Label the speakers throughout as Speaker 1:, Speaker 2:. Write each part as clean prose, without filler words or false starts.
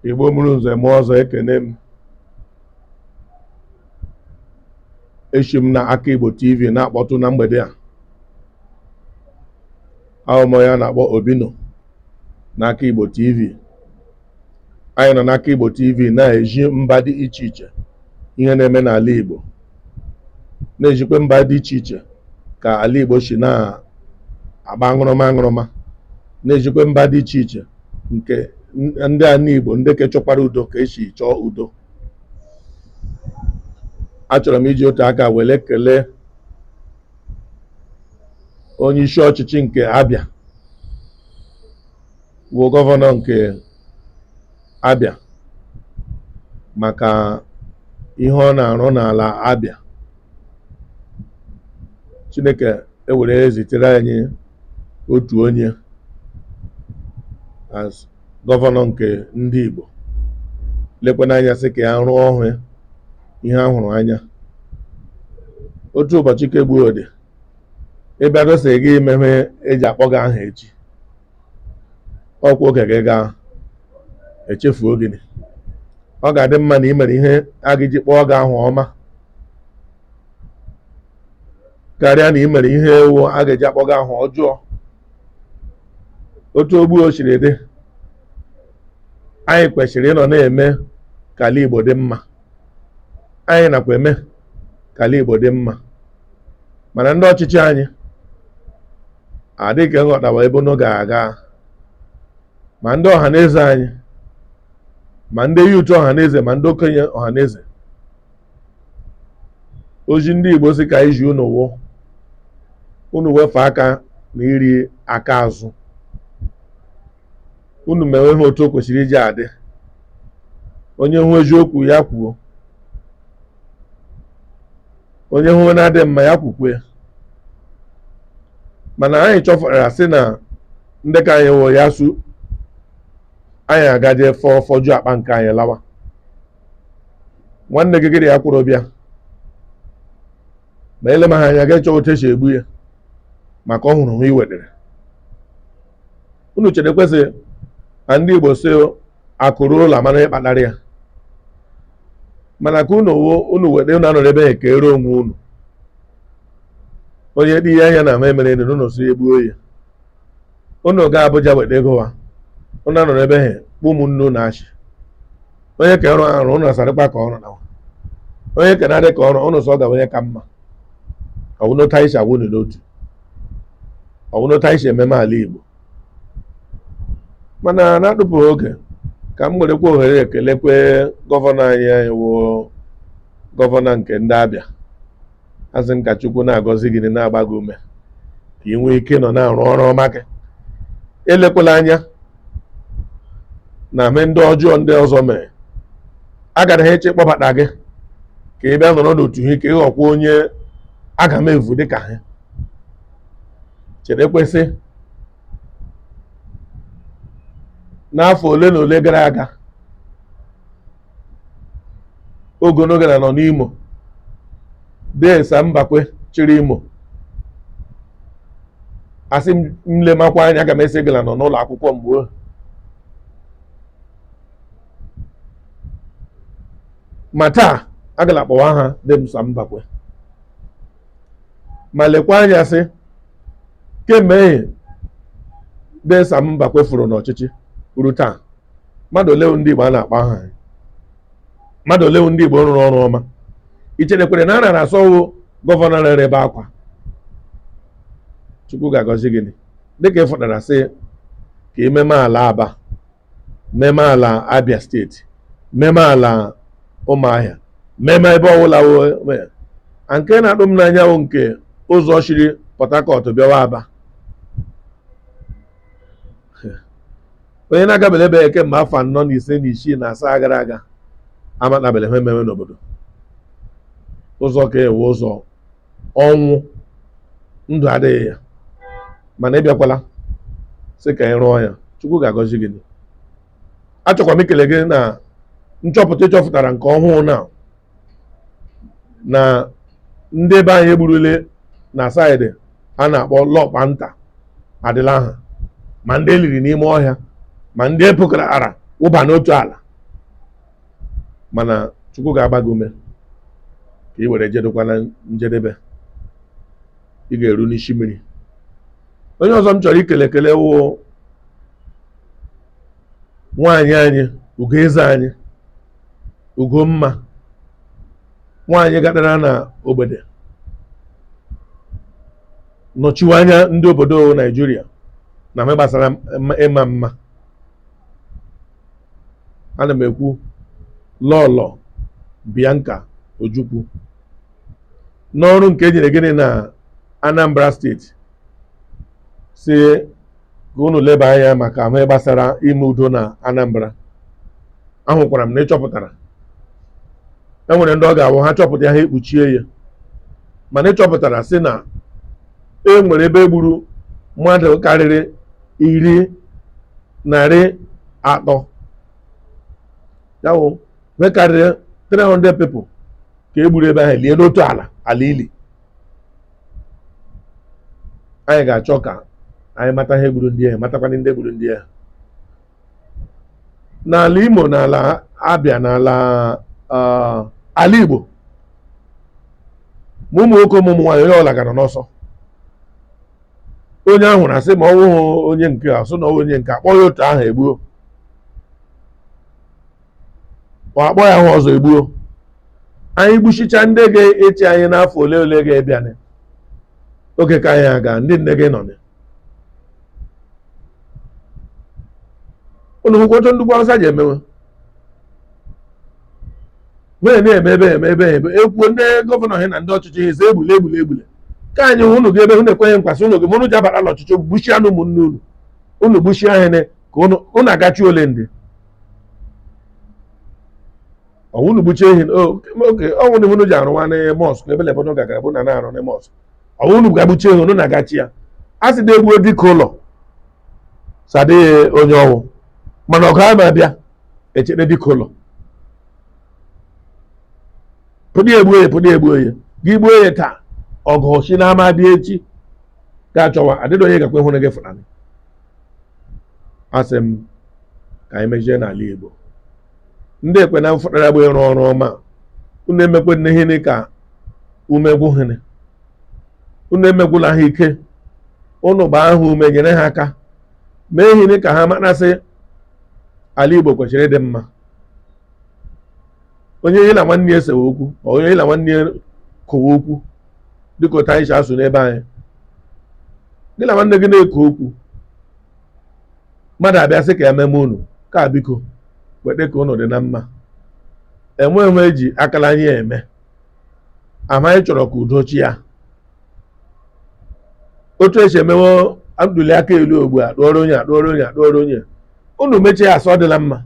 Speaker 1: Igbo mụrụ nze mụọ ọzọ, ekene m. Echi m na Aka Igbo TV na-akpọtụ na mgbede a. Ahụmọ ya na-akpọ Obino na Aka Igbo TV. Anyị nọ n'Aka Igbo TV na-eji mba dị iche iche ihe na-eme n'ala Igbo, na-ejikwa mba dị iche iche ka ala Igbo si na-agba aṅụrụma, na-ejikwa mba dị iche iche nke ndị ala Igbo ndị ke chọkwara udo ka esi chọọ udo. Achọrọ m iji otu aka were kelee onye isi ọchịchị nke Abia, bụ gọvanọ nke Abia, maka ihe ọ na-arụ n'ala Abia. Chineke ewere zitere anyị otu onye as gọvanọ nke ndị Igbo, lekwana anya sị ka ya rụọ ọhụụ ihe a hụrụ anya. Otu ụbọchị ka egbuo dị ịbịa dosa gị imeme eji akpọ gị aha echi, ọkwa oge gị gaa echefuo gịnị. Ọ ga-adị mma na ị mere ihe a ga-eji kpọọ gị aha ọma karịa na ị mere ihe ewu a ga-eji akpọ gị aha ọjọọ. Otu ogbu o siri dị, anyị kwesịrị ịnọ na-eme ka ala Igbo dị mma. Anyị nakwa eme ka ala Igbo dị mma, mana ndị ọchịchị anyị adịghị nghọtawa ebe unu ga-aga. Ma ndị ọhaneze anyị, ma ndị yuutu ọhaneze, ma ndị okenye ọhaneze, ozi ndị Igbo si ka iji unu wefe aka na iri aka azụ. Unu mewe ihe otu o kwesịrị iji adị. Onye hụ eziokwu ya kwuo, onye hụ na-adị mma ya kwukwe. Mana anyị chọfara sị na ndị ka anyị wụ ya su anyị agaje fọjụ akpa nke anyị lawa. Nwanne gị gịrị ya kwụrụ bịa, ma ele ma ha anya ga-echọ otu esi egbu ya maka ọ hụrụ ha iwedere. Unu chere kwesị na ndị Igbo si akụrụ ụlọ mana ịkpatara ya, mana ka unu wede unu anọrọ ebe ka ere onwe unu. Onye dị ihe anya na ama emere unu unu si egbuo ya. Unu ga Abuja wede ego ha, unu anọrọ ebe ha kpụ ụmụnne unu achị. Onye ka ọrụ arụ unu asarịkwa ka ọrụ na onye ka na-adị ka ọrụ unu sọ ga onye ka mma. Ọwụnụta isi agwụ unu n'otu, ọwụnụta isi ememe ala Igbo. Mana na-adụpụghị oge ka m werekwa ohere ekelekwe gọvanọ anyị wụ gọvanọ nke ndị Abia. Asị m ka Chukwu na-agọzi gị, na-agba gị ume ka ị nwee ike nọ na-arụ ọrụ ọma gị. Elekwala anya na mee ndị ọjọọ ndị ọzọ mere. Agara ha eche kpọbata gị ka ị bịa nọrọ n'otu ha ka ị ghọkwa onye aga m evu dịka ha. Chere kwesị n'afọ ole na ole gara aga, Ogonoge nọ n'Imo, Desa Mbakwe chịrị Imo. Asị m lemakwa anya aga m esi gịla nọ n'ụlọ akwụkwọ mgbe ma taa agala kpọwa ha Desa Mbakwe. Ma lekwa anya sị kemgbe Desa Mbakwe furu n'ọchịchị uru taa, mmadụ ole ndị Igbo a na-akpa aha, mmadụ ole ndị Igbo rụrụ ọrụ ọma. Icherekwere na a nara asọwụ gọvanọ rere ebe akwa. Chukwu ga-agọzi gịnị dịka ịfụtara sị ka ememe ala Aba, meme ala Abia steeti, meme ala Ụmụahịa, meme ebe ọbụla nke na-adụ m n'anya bụ nke ụzọ shiri Port Harcourt bịawa Aba. Onye na-agabele ebe kemgbe afọ 4 na 5 na 6 na 7 gara aga amatabele ha ememe n'obodo. Ụzọ ka ewu ụzọ ọnwụ, ndụ adịghị ya, mana ịbịakwala sị ka ị rụọ ya. Chukwu ga-agọzi gị. Achọkwa m ikele gị na nchọpụta ịchọpụtara nke ọhụụ na ndị ebe anyị egburule na saịdị a na-akpọ Lọkpa Nta adịla aha, ma ndị eliri n'ime ọhịa, ma ndị epụkara ara wụba n'otu ala. mana Chukwu ga-agba gị ume ka ị were jedokwa na njedebe, ị ga-eru n'isi mmiri. Onye ọzọ m chọrọ ikele ekele wụ nwaanyị anyị Ugoeze anyị, Ugomma, nwaanyị gatara na ogbede nọchiwe anya ndị obodo Naijiria na mgbe gbasara ịma mma. Ana m ekwu Lọlọ Bianca Ojukwu, n'ọrụ nke enyere gịnị na Anambra steeti, si ka unu leba anya maka ama gbasara ime udo na Anambra. Ahụkwara m na ịchọpụtara enwere ndị ọ ga-awụ ha chọpụta ya ha ekpuchie ya, mana ịchọpụtara si na e nwere ebe gburu mmadụ karịrị 300 ya wụ mee karịrị 300 people ka e gburu ebe ahụ lie n'otu ala ili. Anyị ga-achọ ka anyị mata ihe gburu ndị ahụ, matakwana ndị gburu ndị ahụ. N'ala Imo, n'ala Abia, n'ala ala Igbo, ma ụmụ nwoke ụmụ nwaanyị onye ọla gara n'ọsọ. Onye ahụ na-asị ma ọ wụghị onye nke a sụ na onye nke akpọ ya otu ahụ egbuo, ọ akpọ ya ahụ ọzọ egbuo. Anyị gbuchicha ndị ga-echi anyị n'afọ ole ole ga-ebịa, oge ka anyị aga ndị nne gị nọ unu hụkwoto ndugwu Awụsa ji emewe wee na-eme ebe ekwuo ndị gọvanọ ha na ndị ọchịchị ha eze egbule ka anyị hụ unu ga-ebe hụ na-ekwenye nkwasị unu gị mụnụ ji abara n'ọchịchị gbuchie anụ ụmụnne unu gbuchie ahịa ka unu agachi ole ndị ọwụnụ gbuchie ehi oke ọnwụ unu ji arụ nwa na mọsk ebe lebodo gagara bụ na na-arụ na mọsk, ọwụnụ ga-agbuchie ehi unu na-agachi ya. A sị na egbuo dịka ụlọ sadịghị onye ọwụ, mana ọgụ ama abịa echere dịka ụlọ pụdị egbuo ya gị gbuo ya taa ọgụ si n'ama bịa echi ga-achọwa adịdị onye gakwa ịhụrụ gị fụnanị. Asị m ka anyị mejie n'ala Igbo, ndị ekwe na mfụtara bụ ịrụ ọrụ ọma, unu emekwe nne ihe ka umegwu hene, unu emegwula ha ike, unu gbaa ha ume, nyere ha aka, mee ihe ka ha marasị ala Igbo kwesịrị ịdị mma. Onye ihe na nwanne ya esewe okwu, onye ihe na nwanne ya kowe okwu dịka otu anyị si asụ n'ebe anyị, gị na nwanne gị na-eko okwu, mmadụ abịa sị ka ememe unu ka biko weta ka unu dị na mma, enwe eji akala anyị eme, amaghị chọrọ ka udo chi ya. Otu esi emewe ntuli aka elu ogbu a dụọrọ onye unu mechie asọ dịla mma.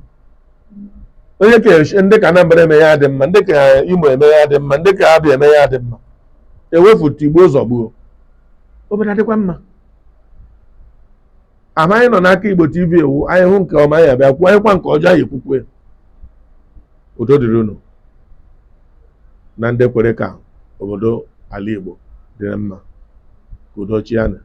Speaker 1: Onye ka ndị ka Anambra eme ya dị mma, ndị ka Imo eme ya dị mma, ndị ka Abia eme ya dị mma, ewefuta Igbo ụzọ gbuo obodo adịkwa mma. Amaghị nọ n'aka Igbo TV ewu anyị hụ nke ọma ya bịa kwuo, anyị kwa nke ọjọọ anyị ekwukwe. Udo dịrị unu na ndị kwere ka obodo ala Igbo dị mma, ka udo chi ya na